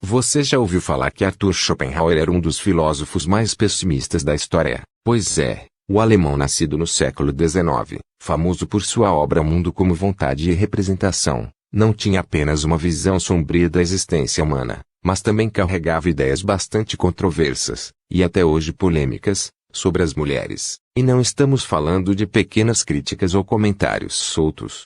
Você já ouviu falar que Arthur Schopenhauer era um dos filósofos mais pessimistas da história? Pois é, o alemão nascido no século XIX, famoso por sua obra Mundo como Vontade e Representação, não tinha apenas uma visão sombria da existência humana, mas também carregava ideias bastante controversas, e até hoje polêmicas, sobre as mulheres. E não estamos falando de pequenas críticas ou comentários soltos.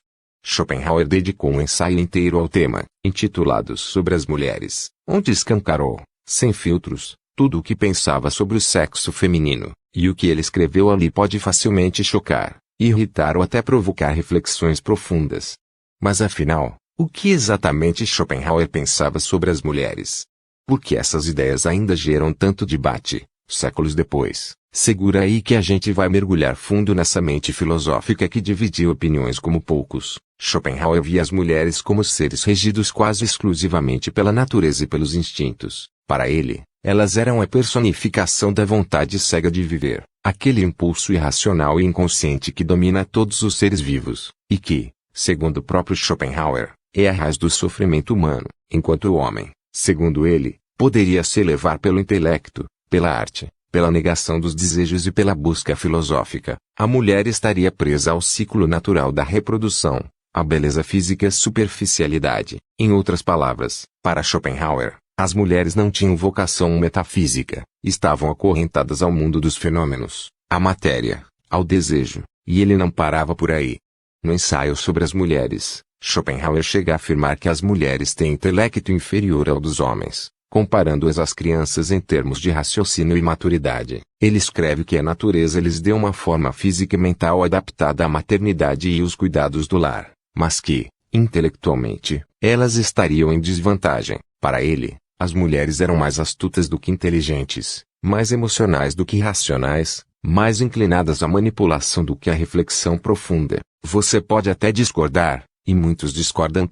Schopenhauer dedicou um ensaio inteiro ao tema, intitulado Sobre as Mulheres, onde escancarou, sem filtros, tudo o que pensava sobre o sexo feminino, e o que ele escreveu ali pode facilmente chocar, irritar ou até provocar reflexões profundas. Mas afinal, o que exatamente Schopenhauer pensava sobre as mulheres? Por que essas ideias ainda geram tanto debate, séculos depois? Segura aí que a gente vai mergulhar fundo nessa mente filosófica que dividiu opiniões como poucos. Schopenhauer via as mulheres como seres regidos quase exclusivamente pela natureza e pelos instintos. Para ele, elas eram a personificação da vontade cega de viver, aquele impulso irracional e inconsciente que domina todos os seres vivos, e que, segundo o próprio Schopenhauer, é a raiz do sofrimento humano, enquanto o homem, segundo ele, poderia se elevar pelo intelecto, pela arte, pela negação dos desejos e pela busca filosófica. A mulher estaria presa ao ciclo natural da reprodução, à beleza física e superficialidade. Em outras palavras, para Schopenhauer, as mulheres não tinham vocação metafísica, estavam acorrentadas ao mundo dos fenômenos, à matéria, ao desejo, e ele não parava por aí. No ensaio sobre as mulheres, Schopenhauer chega a afirmar que as mulheres têm intelecto inferior ao dos homens, comparando-as às crianças em termos de raciocínio e maturidade. Ele escreve que a natureza lhes deu uma forma física e mental adaptada à maternidade e os cuidados do lar, mas que, intelectualmente, elas estariam em desvantagem. Para ele, as mulheres eram mais astutas do que inteligentes, mais emocionais do que racionais, mais inclinadas à manipulação do que à reflexão profunda. Você pode até discordar, e muitos discordam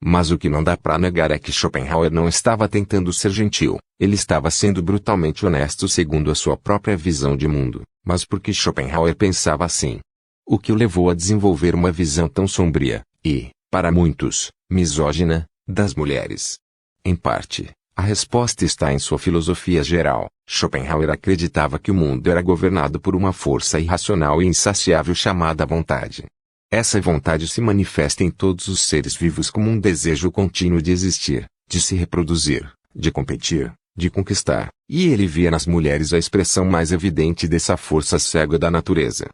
mas o que não dá para negar é que Schopenhauer não estava tentando ser gentil, ele estava sendo brutalmente honesto segundo a sua própria visão de mundo, mas porque Schopenhauer pensava assim. O que o levou a desenvolver uma visão tão sombria, e, para muitos, misógina, das mulheres? Em parte, a resposta está em sua filosofia geral. Schopenhauer acreditava que o mundo era governado por uma força irracional e insaciável chamada vontade. Essa vontade se manifesta em todos os seres vivos como um desejo contínuo de existir, de se reproduzir, de competir, de conquistar, e ele via nas mulheres a expressão mais evidente dessa força cega da natureza.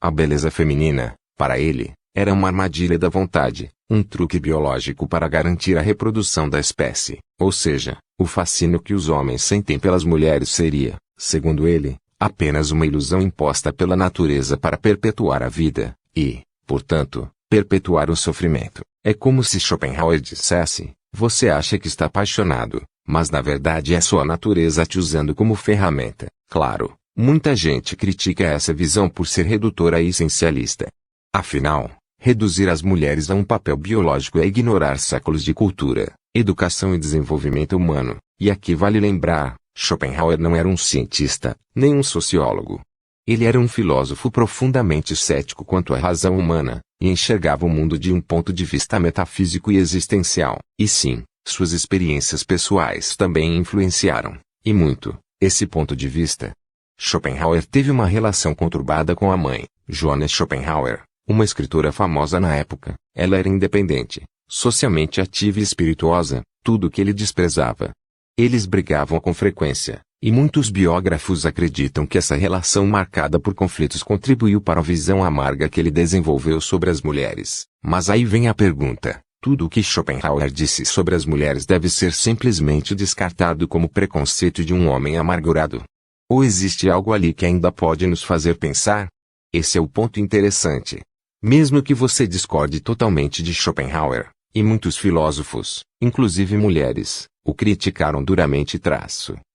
A beleza feminina, para ele, era uma armadilha da vontade, um truque biológico para garantir a reprodução da espécie, ou seja, o fascínio que os homens sentem pelas mulheres seria, segundo ele, apenas uma ilusão imposta pela natureza para perpetuar a vida, e, portanto, perpetuar o sofrimento. É como se Schopenhauer dissesse, você acha que está apaixonado, mas na verdade é só a natureza te usando como ferramenta. Claro, muita gente critica essa visão por ser redutora e essencialista. Afinal, reduzir as mulheres a um papel biológico é ignorar séculos de cultura, educação e desenvolvimento humano. E aqui vale lembrar, Schopenhauer não era um cientista, nem um sociólogo. Ele era um filósofo profundamente cético quanto à razão humana, e enxergava o mundo de um ponto de vista metafísico e existencial. E sim, suas experiências pessoais também influenciaram, e muito, esse ponto de vista. Schopenhauer teve uma relação conturbada com a mãe, Johanna Schopenhauer, uma escritora famosa na época. Ela era independente, socialmente ativa e espirituosa, tudo o que ele desprezava. Eles brigavam com frequência. E muitos biógrafos acreditam que essa relação marcada por conflitos contribuiu para a visão amarga que ele desenvolveu sobre as mulheres. Mas aí vem a pergunta, tudo o que Schopenhauer disse sobre as mulheres deve ser simplesmente descartado como preconceito de um homem amargurado? Ou existe algo ali que ainda pode nos fazer pensar? Esse é o ponto interessante. Mesmo que você discorde totalmente de Schopenhauer, e muitos filósofos, inclusive mulheres, o criticaram duramente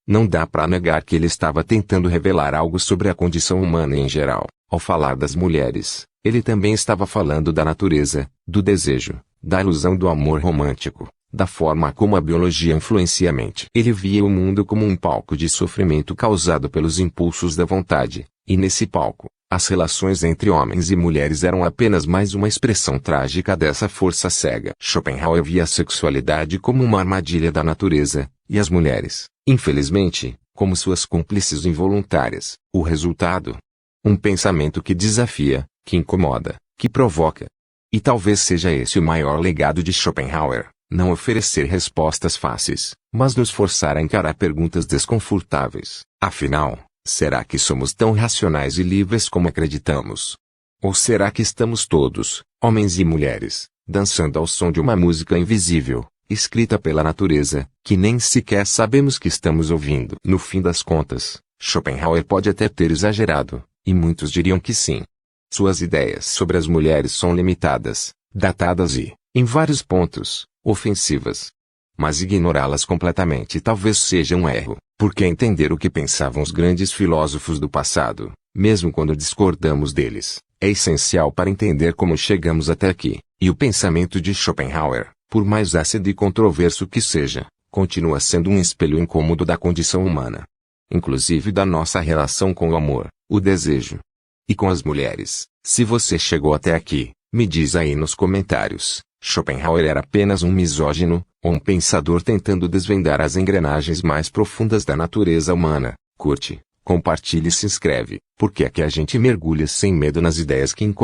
não dá para negar que ele estava tentando revelar algo sobre a condição humana em geral. Ao falar das mulheres, ele também estava falando da natureza, do desejo, da ilusão do amor romântico, da forma como a biologia influencia a mente. Ele via o mundo como um palco de sofrimento causado pelos impulsos da vontade, e nesse palco, As relações entre homens e mulheres eram apenas mais uma expressão trágica dessa força cega. Schopenhauer via a sexualidade como uma armadilha da natureza, e as mulheres, infelizmente, como suas cúmplices involuntárias. O resultado? Um pensamento que desafia, que incomoda, que provoca. E talvez seja esse o maior legado de Schopenhauer, não oferecer respostas fáceis, mas nos forçar a encarar perguntas desconfortáveis. Afinal, será que somos tão racionais e livres como acreditamos? Ou será que estamos todos, homens e mulheres, dançando ao som de uma música invisível, escrita pela natureza, que nem sequer sabemos que estamos ouvindo? No fim das contas, Schopenhauer pode até ter exagerado, e muitos diriam que sim. Suas ideias sobre as mulheres são limitadas, datadas e, em vários pontos, ofensivas. Mas ignorá-las completamente talvez seja um erro, porque entender o que pensavam os grandes filósofos do passado, mesmo quando discordamos deles, é essencial para entender como chegamos até aqui. E o pensamento de Schopenhauer, por mais ácido e controverso que seja, continua sendo um espelho incômodo da condição humana. Inclusive da nossa relação com o amor, o desejo. E com as mulheres. Se você chegou até aqui, me diz aí nos comentários. Schopenhauer era apenas um misógino, ou um pensador tentando desvendar as engrenagens mais profundas da natureza humana? Curte, compartilhe e se inscreve, porque aqui a gente mergulha sem medo nas ideias que incomodam.